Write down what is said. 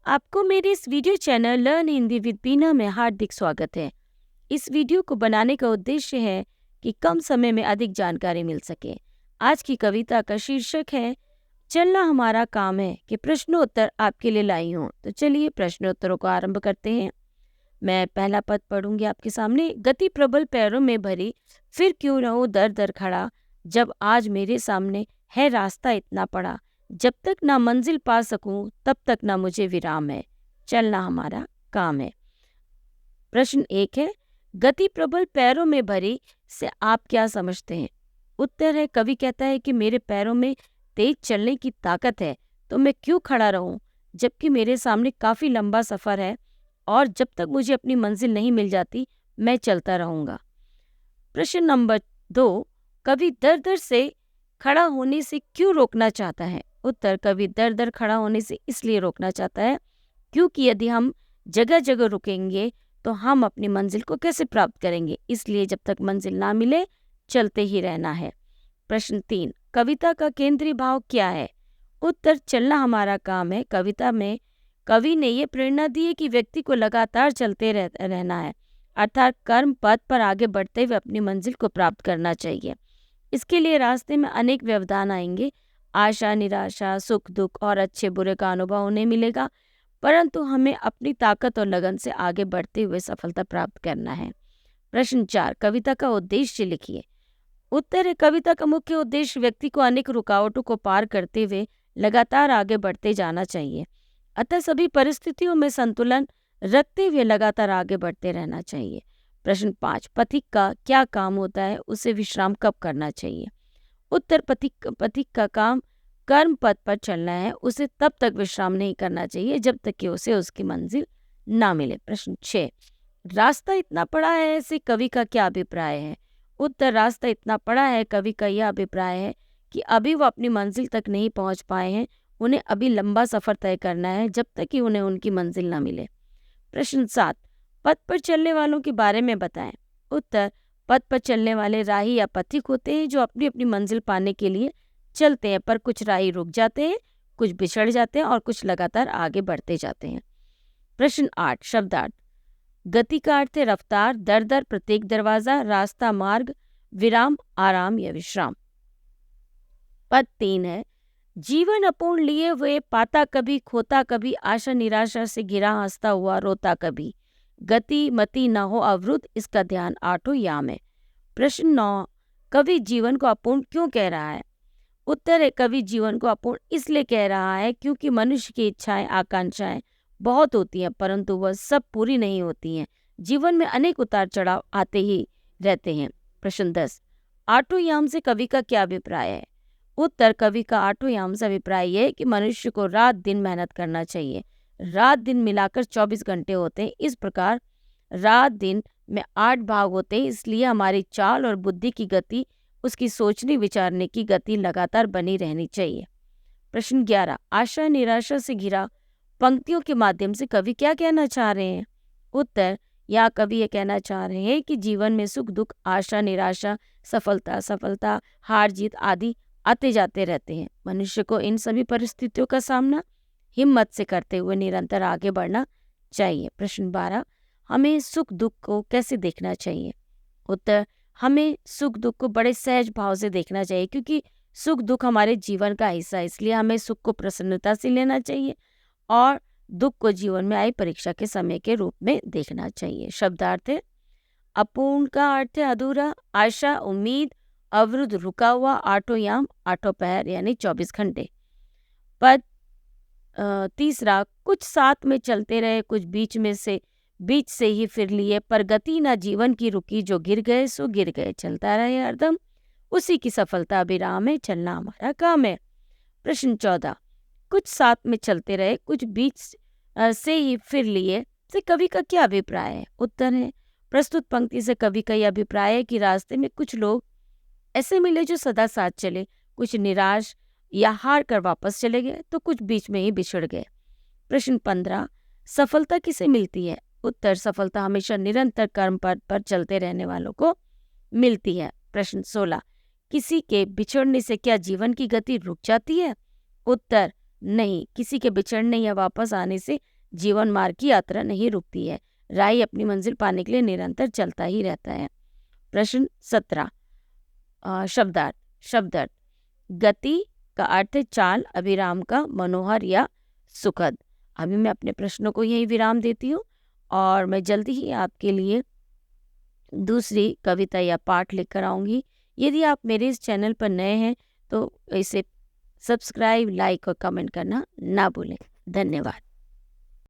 आपको मेरे इस video channel learn Hindi with Bina में हार्दिक स्वागत है। इस वीडियो को बनाने का उद्देश्य है कि कम समय में अधिक जानकारी मिल सके। आज की कविता का शीर्षक है चलना हमारा काम है कि प्रश्नोत्तर आपके लिए लाई हूँ। तो चलिए प्रश्नोत्तरों को आरंभ करते हैं। मैं पहला पद पढ़ूंगी आपके सामने। गति प्रबल पैरों में भरी, फिर क्यों रहूं दर दर खड़ा, जब आज मेरे सामने है रास्ता इतना पड़ा, जब तक ना मंजिल पा सकूं तब तक ना मुझे विराम है, चलना हमारा काम है। प्रश्न 1 है, गति प्रबल पैरों में भरी से आप क्या समझते हैं? उत्तर है, कवि कहता है कि मेरे पैरों में तेज चलने की ताकत है, तो मैं क्यों खड़ा रहूं जबकि मेरे सामने काफी लंबा सफर है और जब तक मुझे अपनी मंजिल नहीं मिल जाती मैं चलता रहूंगा। प्रश्न नंबर 2, कवि दर दर से खड़ा होने से क्यों रोकना चाहता है? उत्तर, कवि दर दर खड़ा होने से इसलिए रोकना चाहता है क्योंकि यदि हम जगह जगह रुकेंगे तो हम अपनी मंजिल को कैसे प्राप्त करेंगे, इसलिए जब तक मंजिल ना मिले चलते ही रहना है। प्रश्न 3, कविता का केंद्रीय भाव क्या है? उत्तर, चलना हमारा काम है। कविता में कवि ने ये प्रेरणा दी है कि व्यक्ति को लगातार चलते रहना है, अर्थात कर्म पथ पर आगे बढ़ते हुए अपनी मंजिल को प्राप्त करना चाहिए। इसके लिए रास्ते में अनेक व्यवधान आएंगे, आशा निराशा सुख दुख और अच्छे बुरे का अनुभव उन्हें मिलेगा, परंतु हमें अपनी ताकत और लगन से आगे बढ़ते हुए सफलता प्राप्त करना है। प्रश्न 4, कविता का उद्देश्य लिखिए। उत्तर है, कविता का मुख्य उद्देश्य व्यक्ति को अनेक रुकावटों को पार करते हुए लगातार आगे बढ़ते जाना चाहिए, अतः सभी परिस्थितियों में संतुलन रखते हुए लगातार आगे बढ़ते रहना चाहिए। प्रश्न 5, पथिक का क्या काम होता है, उसे विश्राम कब करना चाहिए? उत्तर, पथिक का काम कर्म पथ पर चलना है, उसे तब तक विश्राम नहीं करना चाहिए जब तक कि उसे उसकी मंजिल ना मिले। प्रश्न 6, रास्ता इतना पड़ा है ऐसे कवि का क्या अभिप्राय है? उत्तर, रास्ता इतना पड़ा है कवि का यह अभिप्राय है कि अभी वो अपनी मंजिल तक नहीं पहुंच पाए हैं, उन्हें अभी लंबा सफर तय करना है जब तक कि उन्हें उनकी मंजिल ना मिले। प्रश्न 7, पथ पर चलने वालों के बारे में बताएं। उत्तर, पथ पर चलने वाले राही या पथिक होते हैं जो अपनी अपनी मंजिल पाने के लिए चलते हैं, पर कुछ राही रुक जाते हैं, कुछ बिछड़ जाते हैं और कुछ लगातार आगे बढ़ते जाते हैं। प्रश्न 8, शब्दार्थ। गति का अर्थ है रफ्तार, दर दर, प्रत्येक दरवाजा, रास्ता, मार्ग, विराम, आराम या विश्राम। पद 3 है, जीवन अपूर्ण लिए हुए, पाता कभी खोता कभी, आशा निराशा से घिरा हंसता हुआ रोता कभी, गति मति न हो अवरुद्ध, इसका ध्यान आठों याम है। प्रश्न 9, कवि जीवन को अपूर्ण क्यों कह रहा है? उत्तर है, कवि जीवन को अपूर्ण इसलिए कह रहा है क्योंकि मनुष्य की इच्छाएं आकांक्षाएं बहुत होती हैं, परंतु वह सब पूरी नहीं होती हैं। जीवन में अनेक उतार चढ़ाव आते ही रहते हैं। प्रश्न 10, आठों याम से कवि का क्या अभिप्राय है? उत्तर, कवि का आठों याम से अभिप्राय यह है कि मनुष्य को रात दिन मेहनत करना चाहिए। रात दिन मिलाकर 24 घंटे होते हैं, इस प्रकार रात दिन में 8 भाग होते हैं, इसलिए हमारी चाल और बुद्धि की गति, उसकी सोचने विचारने की गति लगातार बनी रहनी चाहिए। प्रश्न 11, आशा निराशा से घिरा पंक्तियों के माध्यम से कवि क्या कहना चाह रहे हैं? उत्तर, यहाँ कवि ये कहना चाह रहे हैं कि जीवन में सुख दुख, आशा निराशा, सफलता असफलता, हार जीत आदि आते जाते रहते हैं। मनुष्य को इन सभी परिस्थितियों का सामना हिम्मत से करते हुए निरंतर आगे बढ़ना चाहिए। प्रश्न 12, हमें सुख दुख को कैसे देखना चाहिए? उत्तर, हमें सुख दुख को बड़े सहज भाव से देखना चाहिए, क्योंकि सुख दुख हमारे जीवन का हिस्सा है, इसलिए हमें सुख को प्रसन्नता से लेना चाहिए और दुख को जीवन में आई परीक्षा के समय के रूप में देखना चाहिए। शब्दार्थ है, अपूर्ण का अर्थ है अधूरा, आशा उम्मीद, अवरुद्ध रुका हुआ, आठों याम आठों पहर यानी 24 घंटे। पद तीसरा, कुछ साथ में चलते रहे, कुछ बीच से ही फिर लिए, पर गति ना जीवन की रुकी, जो गिर गए सो गिर गए, चलता रहे हरदम, उसी की सफलता अभिराम है, चलना हमारा काम है। प्रश्न 14, कुछ साथ में चलते रहे, कुछ बीच से ही फिर लिए से कवि का क्या अभिप्राय है? उत्तर है, प्रस्तुत पंक्ति से कवि का यह अभिप्राय है कि रास्ते में कुछ लोग ऐसे मिले जो सदा साथ चले, कुछ निराश या हार कर वापस चले गए, तो कुछ बीच में ही बिछड़ गए। प्रश्न 15, सफलता किसे मिलती है? उत्तर, सफलता हमेशा निरंतर कर्म पथ पर चलते रहने वालों को मिलती है। प्रश्न 16, किसी के बिछड़ने से क्या जीवन की गति रुक जाती है? उत्तर, नहीं, किसी के बिछड़ने या वापस आने से जीवन मार्ग की यात्रा नहीं रुकती है। राही अपनी मंजिल पाने के लिए निरंतर चलता ही रहता है। प्रश्न 17 शब्दार्थ। शब्दार्थ गति का अर्थ है चाल, अभिराम का, मनोहर या सुखद। अभी मैं अपने प्रश्नों को यही विराम देती हूँ और मैं जल्दी ही आपके लिए दूसरी कविता या पाठ लेकर आऊँगी। यदि आप मेरे इस चैनल पर नए हैं तो इसे सब्सक्राइब, लाइक और कमेंट करना ना भूलें। धन्यवाद।